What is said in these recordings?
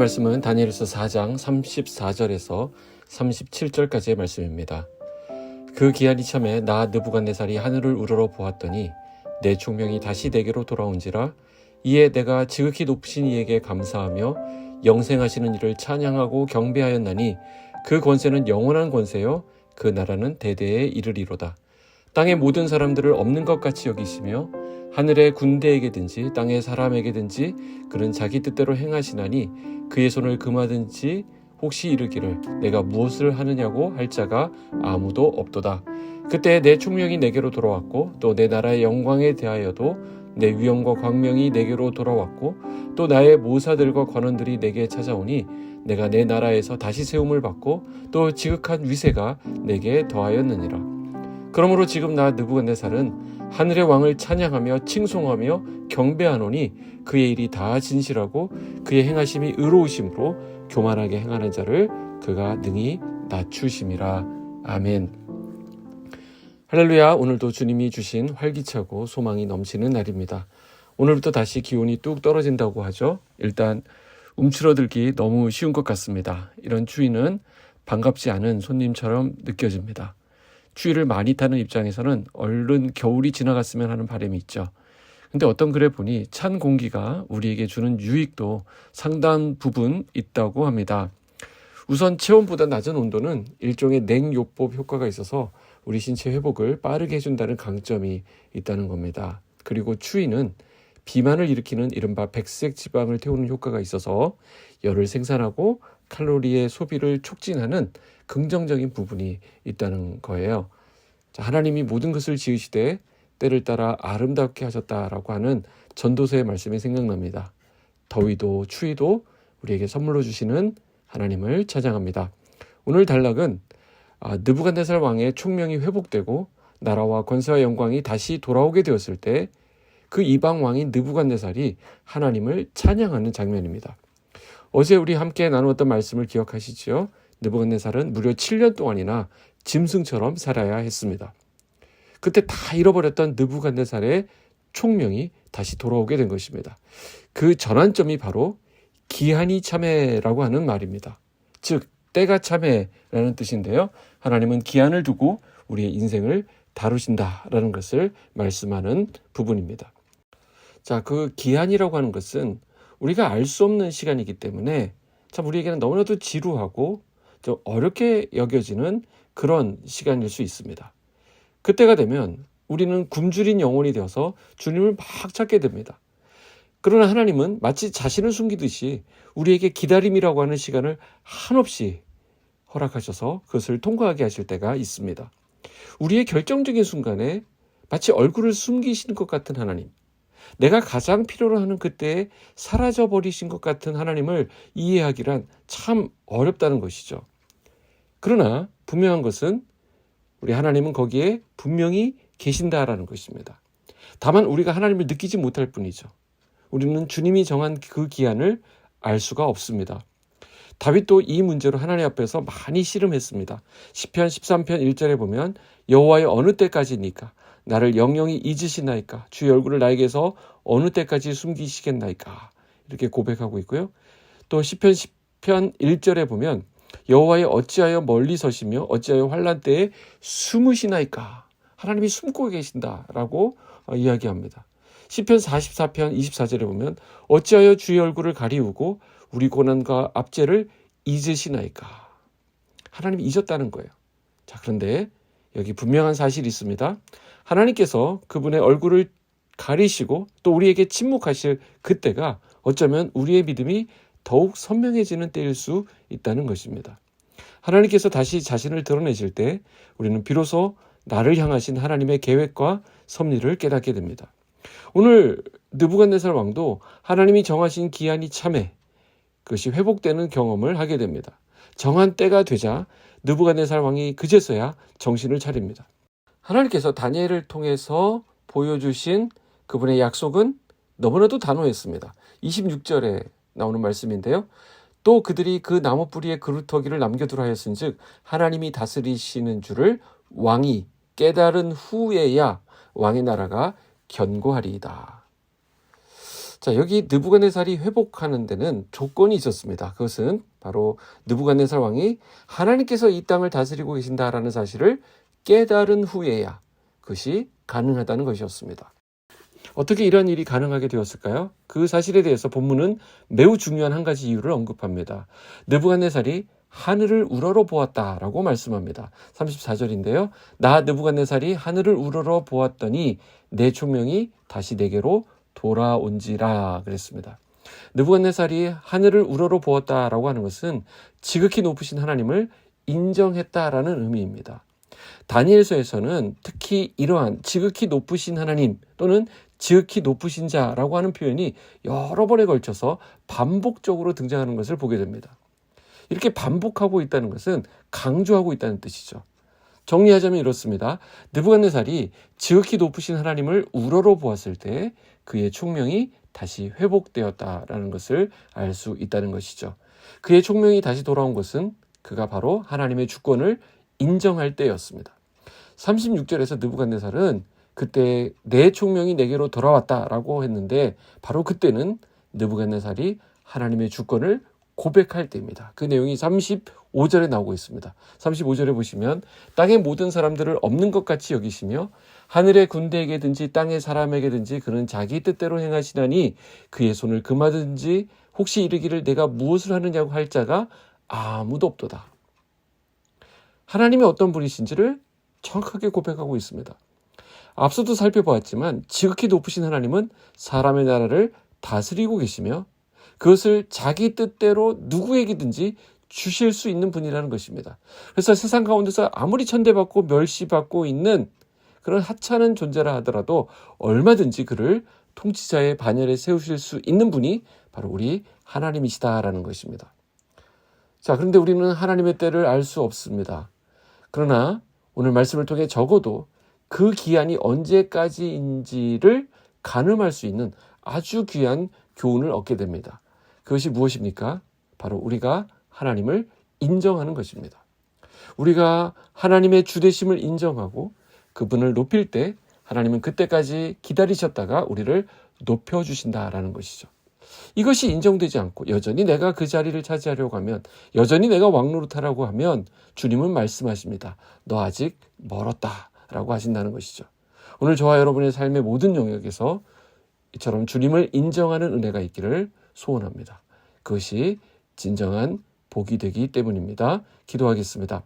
말씀은 다니엘서 4장 34절에서 37절까지의 말씀입니다. 그 기한이 참에 나 느부갓네살이 하늘을 우러러 보았더니 내 총명이 다시 내게로 돌아온지라. 이에 내가 지극히 높으신 이에게 감사하며 영생하시는 이를 찬양하고 경배하였나니 그 권세는 영원한 권세요 그 나라는 대대에 이르리로다. 땅의 모든 사람들을 없는 것 같이 여기시며 하늘의 군대에게든지 땅의 사람에게든지 그는 자기 뜻대로 행하시나니 그의 손을 금하든지 혹시 이르기를 내가 무엇을 하느냐고 할 자가 아무도 없도다. 그때 내 총명이 내게로 돌아왔고 또 내 나라의 영광에 대하여도 내 위엄과 광명이 내게로 돌아왔고 또 나의 모사들과 관원들이 내게 찾아오니 내가 내 나라에서 다시 세움을 받고 또 지극한 위세가 내게 더하였느니라. 그러므로 지금 나 느부갓네살은 하늘의 왕을 찬양하며 칭송하며 경배하노니 그의 일이 다 진실하고 그의 행하심이 의로우심으로 교만하게 행하는 자를 그가 능히 낮추심이라. 아멘. 할렐루야. 오늘도 주님이 주신 활기차고 소망이 넘치는 날입니다. 오늘부터 다시 기온이 뚝 떨어진다고 하죠. 일단 움츠러들기 너무 쉬운 것 같습니다. 이런 추위는 반갑지 않은 손님처럼 느껴집니다. 추위를 많이 타는 입장에서는 얼른 겨울이 지나갔으면 하는 바람이 있죠. 근데 어떤 글에 보니 찬 공기가 우리에게 주는 유익도 상당 부분 있다고 합니다. 우선 체온보다 낮은 온도는 일종의 냉요법 효과가 있어서 우리 신체 회복을 빠르게 해준다는 강점이 있다는 겁니다. 그리고 추위는 비만을 일으키는 이른바 백색 지방을 태우는 효과가 있어서 열을 생산하고 칼로리의 소비를 촉진하는 긍정적인 부분이 있다는 거예요. 자, 하나님이 모든 것을 지으시되 때를 따라 아름답게 하셨다라고 하는 전도서의 말씀이 생각납니다. 더위도 추위도 우리에게 선물로 주시는 하나님을 찬양합니다. 오늘 단락은 느부갓네살 왕의 총명이 회복되고 나라와 권세와 영광이 다시 돌아오게 되었을 때 그 이방 왕인 느부갓네살이 하나님을 찬양하는 장면입니다. 어제 우리 함께 나누었던 말씀을 기억하시죠? 느부갓네살은 무려 7년 동안이나 짐승처럼 살아야 했습니다. 그때 다 잃어버렸던 느부갓네살의 총명이 다시 돌아오게 된 것입니다. 그 전환점이 바로 기한이 참해라고 하는 말입니다. 즉 때가 참해라는 뜻인데요. 하나님은 기한을 두고 우리의 인생을 다루신다라는 것을 말씀하는 부분입니다. 자, 그 기한이라고 하는 것은 우리가 알 수 없는 시간이기 때문에 참 우리에게는 너무나도 지루하고 좀 어렵게 여겨지는 그런 시간일 수 있습니다. 그때가 되면 우리는 굶주린 영혼이 되어서 주님을 막 찾게 됩니다. 그러나 하나님은 마치 자신을 숨기듯이 우리에게 기다림이라고 하는 시간을 한없이 허락하셔서 그것을 통과하게 하실 때가 있습니다. 우리의 결정적인 순간에 마치 얼굴을 숨기시는 것 같은 하나님, 내가 가장 필요로 하는 그때에 사라져버리신 것 같은 하나님을 이해하기란 참 어렵다는 것이죠. 그러나 분명한 것은 우리 하나님은 거기에 분명히 계신다라는 것입니다. 다만 우리가 하나님을 느끼지 못할 뿐이죠. 우리는 주님이 정한 그 기한을 알 수가 없습니다. 다윗도 이 문제로 하나님 앞에서 많이 씨름했습니다. 시편 13편 1절에 보면 여호와의 어느 때까지니까 나를 영영히 잊으시나이까 주의 얼굴을 나에게서 어느 때까지 숨기시겠나이까 이렇게 고백하고 있고요. 또 시편 10편 1절에 보면 여호와의 어찌하여 멀리 서시며 어찌하여 환난 때에 숨으시나이까 하나님이 숨고 계신다라고 이야기합니다. 시편 44편 24절에 보면 어찌하여 주의 얼굴을 가리우고 우리 고난과 압제를 잊으시나이까 하나님이 잊었다는 거예요. 자, 그런데 여기 분명한 사실이 있습니다. 하나님께서 그분의 얼굴을 가리시고 또 우리에게 침묵하실 그때가 어쩌면 우리의 믿음이 더욱 선명해지는 때일 수 있다는 것입니다. 하나님께서 다시 자신을 드러내실 때 우리는 비로소 나를 향하신 하나님의 계획과 섭리를 깨닫게 됩니다. 오늘 느부갓네살 왕도 하나님이 정하신 기한이 참해 그것이 회복되는 경험을 하게 됩니다. 정한 때가 되자 느부갓네살 왕이 그제서야 정신을 차립니다. 하나님께서 다니엘을 통해서 보여주신 그분의 약속은 너무나도 단호했습니다. 26절에 나오는 말씀인데요. 또 그들이 그 나무 뿌리에 그루터기를 남겨두라 하였은즉 하나님이 다스리시는 줄을 왕이 깨달은 후에야 왕의 나라가 견고하리이다. 자, 여기 느부갓네살이 회복하는 데는 조건이 있었습니다. 그것은 바로 느부갓네살 왕이 하나님께서 이 땅을 다스리고 계신다라는 사실을 깨달은 후에야 그것이 가능하다는 것이었습니다. 어떻게 이런 일이 가능하게 되었을까요? 그 사실에 대해서 본문은 매우 중요한 한 가지 이유를 언급합니다. 느부갓네살이 하늘을 우러러 보았다라고 말씀합니다. 34절인데요. 나 느부갓네살이 하늘을 우러러 보았더니 내 총명이 다시 내게로 돌아온지라 그랬습니다. 느부갓네살이 하늘을 우러러 보았다라고 하는 것은 지극히 높으신 하나님을 인정했다라는 의미입니다. 다니엘서에서는 특히 이러한 지극히 높으신 하나님 또는 지극히 높으신 자라고 하는 표현이 여러 번에 걸쳐서 반복적으로 등장하는 것을 보게 됩니다. 이렇게 반복하고 있다는 것은 강조하고 있다는 뜻이죠. 정리하자면 이렇습니다. 느부갓네살이 지극히 높으신 하나님을 우러러 보았을 때 그의 총명이 다시 회복되었다라는 것을 알 수 있다는 것이죠. 그의 총명이 다시 돌아온 것은 그가 바로 하나님의 주권을 인정할 때였습니다. 36절에서 느부갓네살은 그때 내 총명이 내게로 돌아왔다라고 했는데 바로 그때는 느부갓네살이 하나님의 주권을 고백할 때입니다. 그 내용이 35절에 나오고 있습니다. 35절에 보시면 땅의 모든 사람들을 없는 것 같이 여기시며 하늘의 군대에게든지 땅의 사람에게든지 그는 자기 뜻대로 행하시나니 그의 손을 금하든지 혹시 이르기를 내가 무엇을 하느냐고 할 자가 아무도 없도다. 하나님이 어떤 분이신지를 정확하게 고백하고 있습니다. 앞서도 살펴보았지만 지극히 높으신 하나님은 사람의 나라를 다스리고 계시며 그것을 자기 뜻대로 누구에게든지 주실 수 있는 분이라는 것입니다. 그래서 세상 가운데서 아무리 천대받고 멸시받고 있는 그런 하찮은 존재라 하더라도 얼마든지 그를 통치자의 반열에 세우실 수 있는 분이 바로 우리 하나님이시다라는 것입니다. 자, 그런데 우리는 하나님의 때를 알 수 없습니다. 그러나 오늘 말씀을 통해 적어도 그 기한이 언제까지인지를 가늠할 수 있는 아주 귀한 교훈을 얻게 됩니다. 그것이 무엇입니까? 바로 우리가 하나님을 인정하는 것입니다. 우리가 하나님의 주되심을 인정하고 그분을 높일 때 하나님은 그때까지 기다리셨다가 우리를 높여주신다라는 것이죠. 이것이 인정되지 않고 여전히 내가 그 자리를 차지하려고 하면, 여전히 내가 왕노릇하라고 하면 주님은 말씀하십니다. 너 아직 멀었다라고 하신다는 것이죠. 오늘 저와 여러분의 삶의 모든 영역에서 이처럼 주님을 인정하는 은혜가 있기를 소원합니다. 그것이 진정한 복이 되기 때문입니다. 기도하겠습니다.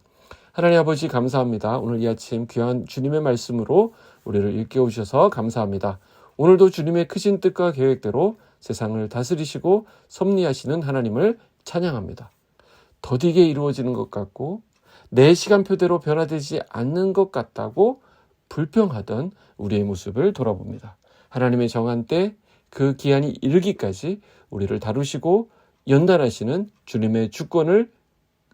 하나님 아버지 감사합니다. 오늘 이 아침 귀한 주님의 말씀으로 우리를 일깨워 주셔서 감사합니다. 오늘도 주님의 크신 뜻과 계획대로 세상을 다스리시고 섭리하시는 하나님을 찬양합니다. 더디게 이루어지는 것 같고 내 시간표대로 변화되지 않는 것 같다고 불평하던 우리의 모습을 돌아봅니다. 하나님의 정한 때 그 기한이 이르기까지 우리를 다루시고 연단하시는 주님의 주권을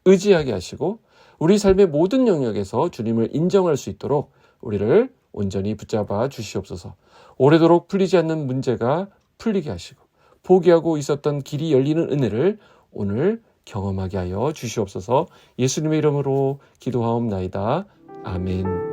의지하게 하시고 우리 삶의 모든 영역에서 주님을 인정할 수 있도록 우리를 온전히 붙잡아 주시옵소서. 오래도록 풀리지 않는 문제가 풀리게 하시고 포기하고 있었던 길이 열리는 은혜를 오늘 경험하게 하여 주시옵소서. 예수님의 이름으로 기도하옵나이다. 아멘.